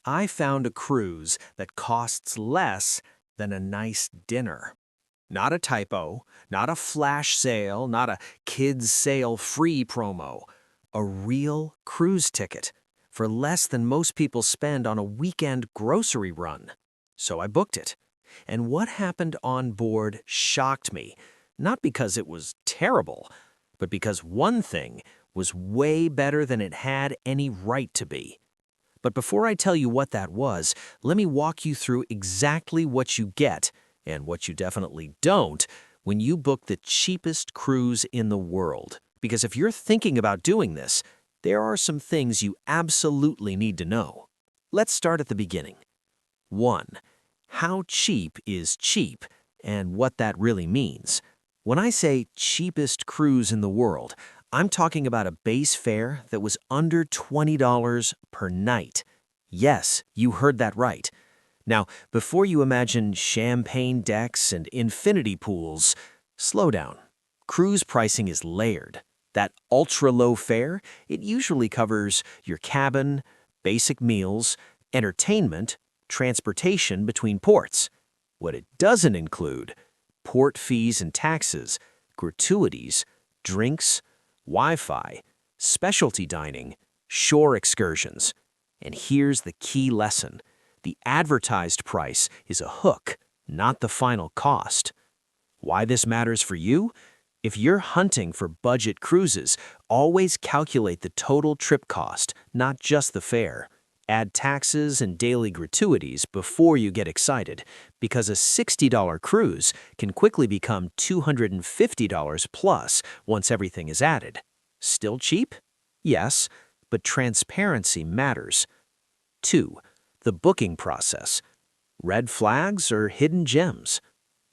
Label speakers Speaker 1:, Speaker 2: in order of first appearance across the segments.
Speaker 1: I found a cruise that costs less than a nice dinner. Not a typo, not a flash sale, not a kids sale free promo. A real cruise ticket for less than most people spend on a weekend grocery run. So I booked it. And what happened on board shocked me, not because it was terrible, but because one thing was way better than it had any right to be. But before I tell you what that was, let me walk you through exactly what you get, and what you definitely don't, when you book the cheapest cruise in the world. Because if you're thinking about doing this, there are some things you absolutely need to know. Let's start at the beginning. 1. How cheap is cheap, and what that really means. When I say cheapest cruise in the world, I'm talking about a base fare that was under $20 per night. Yes, you heard that right. Now, before you imagine champagne decks and infinity pools, slow down. Cruise pricing is layered. That ultra-low fare, it usually covers your cabin, basic meals, entertainment, transportation between ports. What it doesn't include: port fees and taxes, gratuities, drinks, Wi-Fi, specialty dining, shore excursions. And here's the key lesson. The advertised price is a hook, not the final cost. Why this matters for you? If you're hunting for budget cruises, always calculate the total trip cost, not just the fare. Add taxes and daily gratuities before you get excited, because a $60 cruise can quickly become $250 plus once everything is added. Still cheap? Yes, but transparency matters. 2. The booking process. Red flags or hidden gems.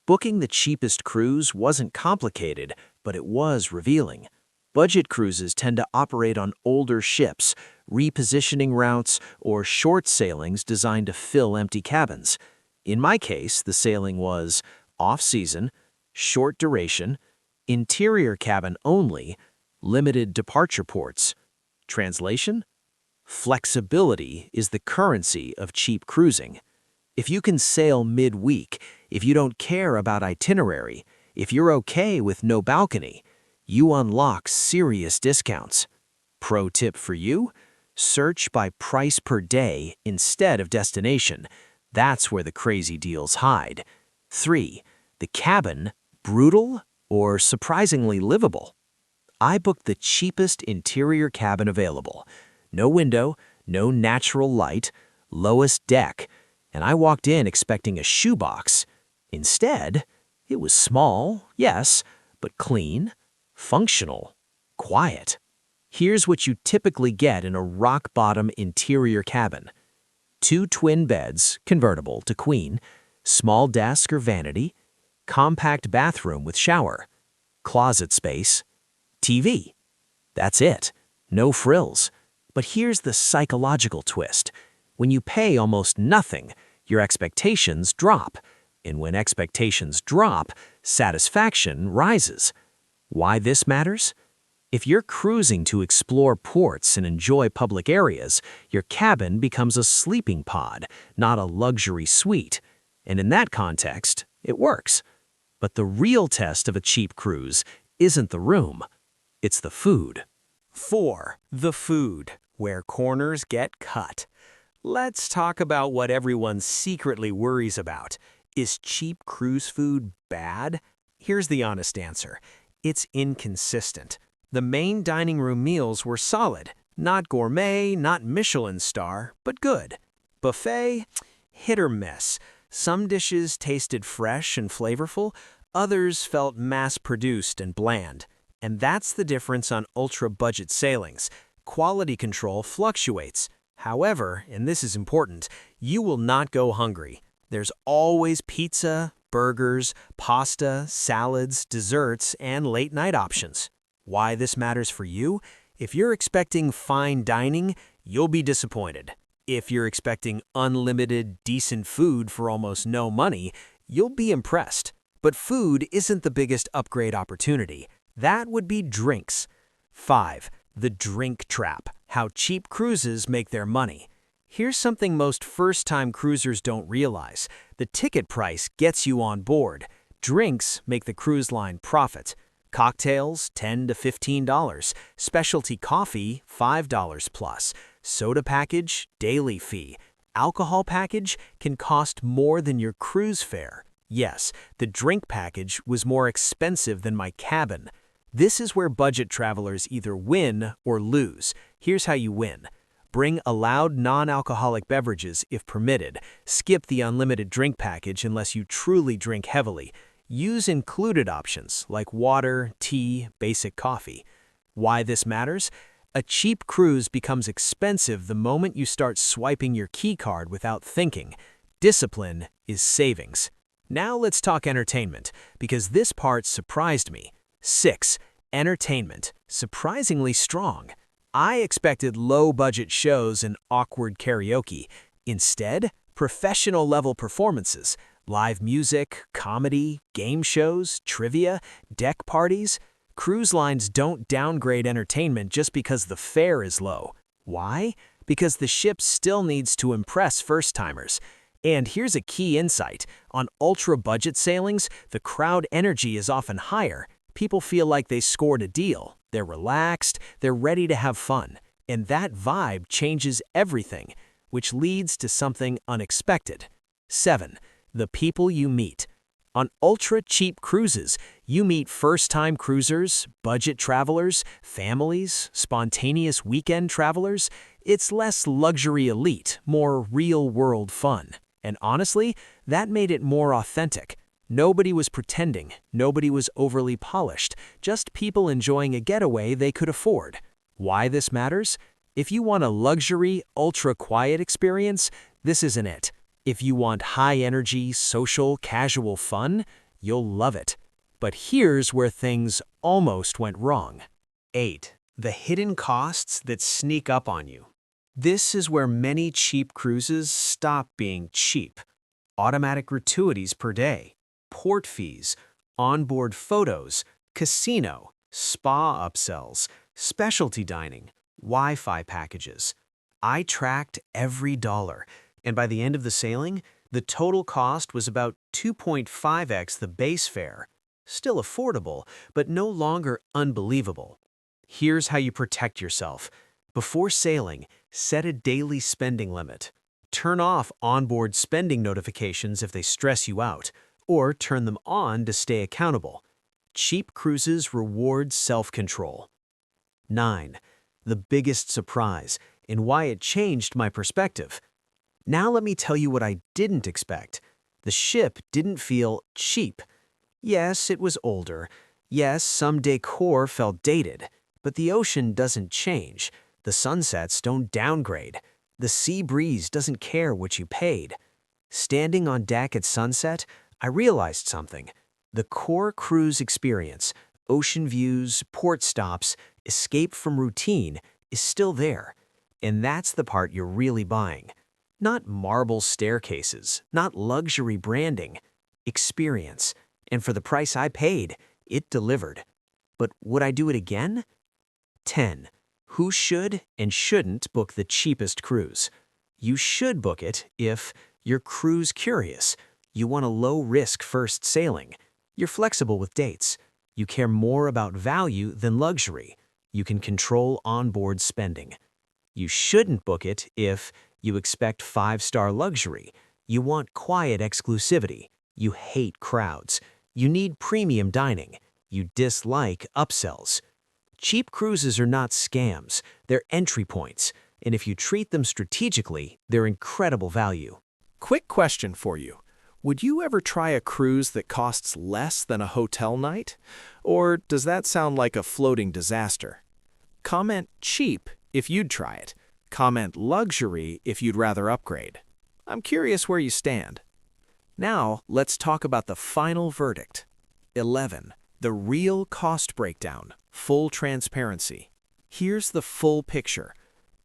Speaker 1: Booking the cheapest cruise wasn't complicated, but it was revealing. Budget cruises tend to operate on older ships, repositioning routes, or short sailings designed to fill empty cabins. In my case, the sailing was off-season, short duration, interior cabin only, limited departure ports. Translation? Flexibility is the currency of cheap cruising. If you can sail mid-week, if you don't care about itinerary, if you're okay with no balcony, you unlock serious discounts. Pro tip for you: search by price per day instead of destination. That's where the crazy deals hide. 3. The cabin, brutal or surprisingly livable? I booked the cheapest interior cabin available. No window, no natural light, lowest deck, and I walked in expecting a shoebox. Instead, it was small, yes, but clean, functional, quiet. Here's what you typically get in a rock-bottom interior cabin. 2 twin beds, convertible to queen, small desk or vanity, compact bathroom with shower, closet space, TV. That's it. No frills. But here's the psychological twist. When you pay almost nothing, your expectations drop. And when expectations drop, satisfaction rises. Why this matters? If you're cruising to explore ports and enjoy public areas, your cabin becomes a sleeping pod, not a luxury suite. And in that context, it works. But the real test of a cheap cruise isn't the room. It's the food. 4. The food, where corners get cut. Let's talk about what everyone secretly worries about. Is cheap cruise food bad? Here's the honest answer. It's inconsistent. The main dining room meals were solid. Not gourmet, not Michelin star, but good. Buffet? Hit or miss. Some dishes tasted fresh and flavorful. Others felt mass-produced and bland. And that's the difference on ultra-budget sailings. Quality control fluctuates. However, and this is important, you will not go hungry. There's always pizza, burgers, pasta, salads, desserts, and late-night options. Why this matters for you? If you're expecting fine dining, you'll be disappointed. If you're expecting unlimited, decent food for almost no money, you'll be impressed. But food isn't the biggest upgrade opportunity. That would be drinks. 5. The drink trap. How cheap cruises make their money. Here's something most first-time cruisers don't realize. The ticket price gets you on board. Drinks make the cruise line profit. Cocktails, $10 to $15. Specialty coffee, $5 plus. Soda package, daily fee. Alcohol package can cost more than your cruise fare. Yes, the drink package was more expensive than my cabin. This is where budget travelers either win or lose. Here's how you win. Bring allowed non-alcoholic beverages if permitted. Skip the unlimited drink package unless you truly drink heavily. Use included options like water, tea, basic coffee. Why this matters? A cheap cruise becomes expensive the moment you start swiping your key card without thinking. Discipline is savings. Now let's talk entertainment, because this part surprised me. 6. Entertainment. Surprisingly strong. I expected low-budget shows and awkward karaoke. Instead, professional-level performances, live music, comedy, game shows, trivia, deck parties. Cruise lines don't downgrade entertainment just because the fare is low. Why? Because the ship still needs to impress first-timers. And here's a key insight. On ultra-budget sailings, the crowd energy is often higher. People feel like they scored a deal. They're relaxed, they're ready to have fun. And that vibe changes everything, which leads to something unexpected. 7. The people you meet. On ultra-cheap cruises, you meet first-time cruisers, budget travelers, families, spontaneous weekend travelers. It's less luxury elite, more real-world fun. And honestly, that made it more authentic. Nobody was pretending, nobody was overly polished, just people enjoying a getaway they could afford. Why this matters? If you want a luxury, ultra-quiet experience, this isn't it. If you want high-energy, social, casual fun, you'll love it. But here's where things almost went wrong. 8. The hidden costs that sneak up on you. This is where many cheap cruises stop being cheap. Automatic gratuities per day, port fees, onboard photos, casino, spa upsells, specialty dining, Wi-Fi packages. I tracked every dollar, and by the end of the sailing, the total cost was about 2.5x the base fare. Still affordable, but no longer unbelievable. Here's how you protect yourself. Before sailing, set a daily spending limit. Turn off onboard spending notifications if they stress you out, or turn them on to stay accountable. Cheap cruises reward self-control. 9. The biggest surprise, and why it changed my perspective. Now let me tell you what I didn't expect. The ship didn't feel cheap. Yes, it was older. Yes, some decor felt dated. But the ocean doesn't change. The sunsets don't downgrade. The sea breeze doesn't care what you paid. Standing on deck at sunset, I realized something. The core cruise experience, ocean views, port stops, escape from routine, is still there. And that's the part you're really buying. Not marble staircases, not luxury branding. Experience. And for the price I paid, it delivered. But would I do it again? 10. Who should and shouldn't book the cheapest cruise? You should book it if you're cruise curious. You want a low-risk first sailing. You're flexible with dates. You care more about value than luxury. You can control onboard spending. You shouldn't book it if you expect 5-star luxury. You want quiet exclusivity. You hate crowds. You need premium dining. You dislike upsells. Cheap cruises are not scams. They're entry points. And if you treat them strategically, they're incredible value.
Speaker 2: Quick question for you. Would you ever try a cruise that costs less than a hotel night? Or does that sound like a floating disaster? Comment cheap if you'd try it. Comment luxury if you'd rather upgrade. I'm curious where you stand. Now, let's talk about the final verdict. 11. The real cost breakdown, full transparency. Here's the full picture.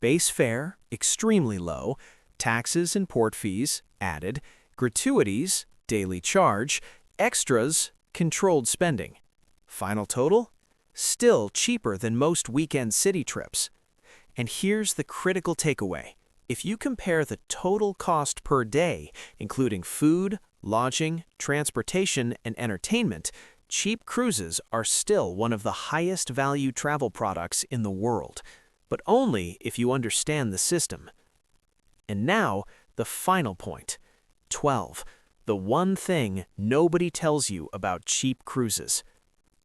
Speaker 2: Base fare, extremely low, taxes and port fees, added, gratuities, daily charge, extras, controlled spending. Final total? Still cheaper than most weekend city trips. And here's the critical takeaway. If you compare the total cost per day, including food, lodging, transportation, and entertainment, cheap cruises are still one of the highest value travel products in the world, but only if you understand the system. And now, the final point. 12. The one thing nobody tells you about cheap cruises.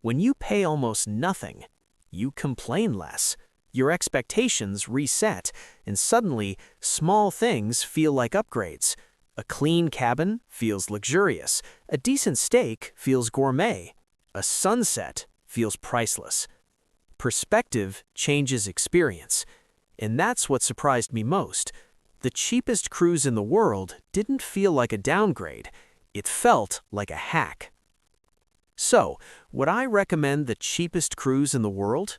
Speaker 2: When you pay almost nothing, you complain less. Your expectations reset, and suddenly, small things feel like upgrades. A clean cabin feels luxurious. A decent steak feels gourmet. A sunset feels priceless. Perspective changes experience. And that's what surprised me most. The cheapest cruise in the world didn't feel like a downgrade. It felt like a hack. So, would I recommend the cheapest cruise in the world?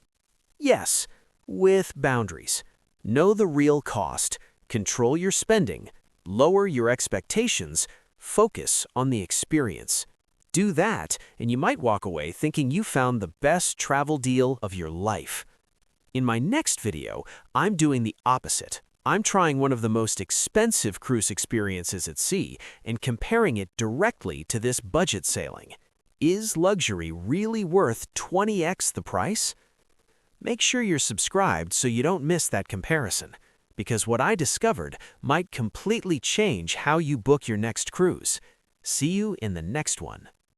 Speaker 2: Yes, with boundaries. Know the real cost, control your spending, lower your expectations, focus on the experience. Do that, and you might walk away thinking you found the best travel deal of your life. In my next video, I'm doing the opposite. I'm trying one of the most expensive cruise experiences at sea and comparing it directly to this budget sailing. Is luxury really worth 20x the price? Make sure you're subscribed so you don't miss that comparison, because what I discovered might completely change how you book your next cruise. See you in the next one.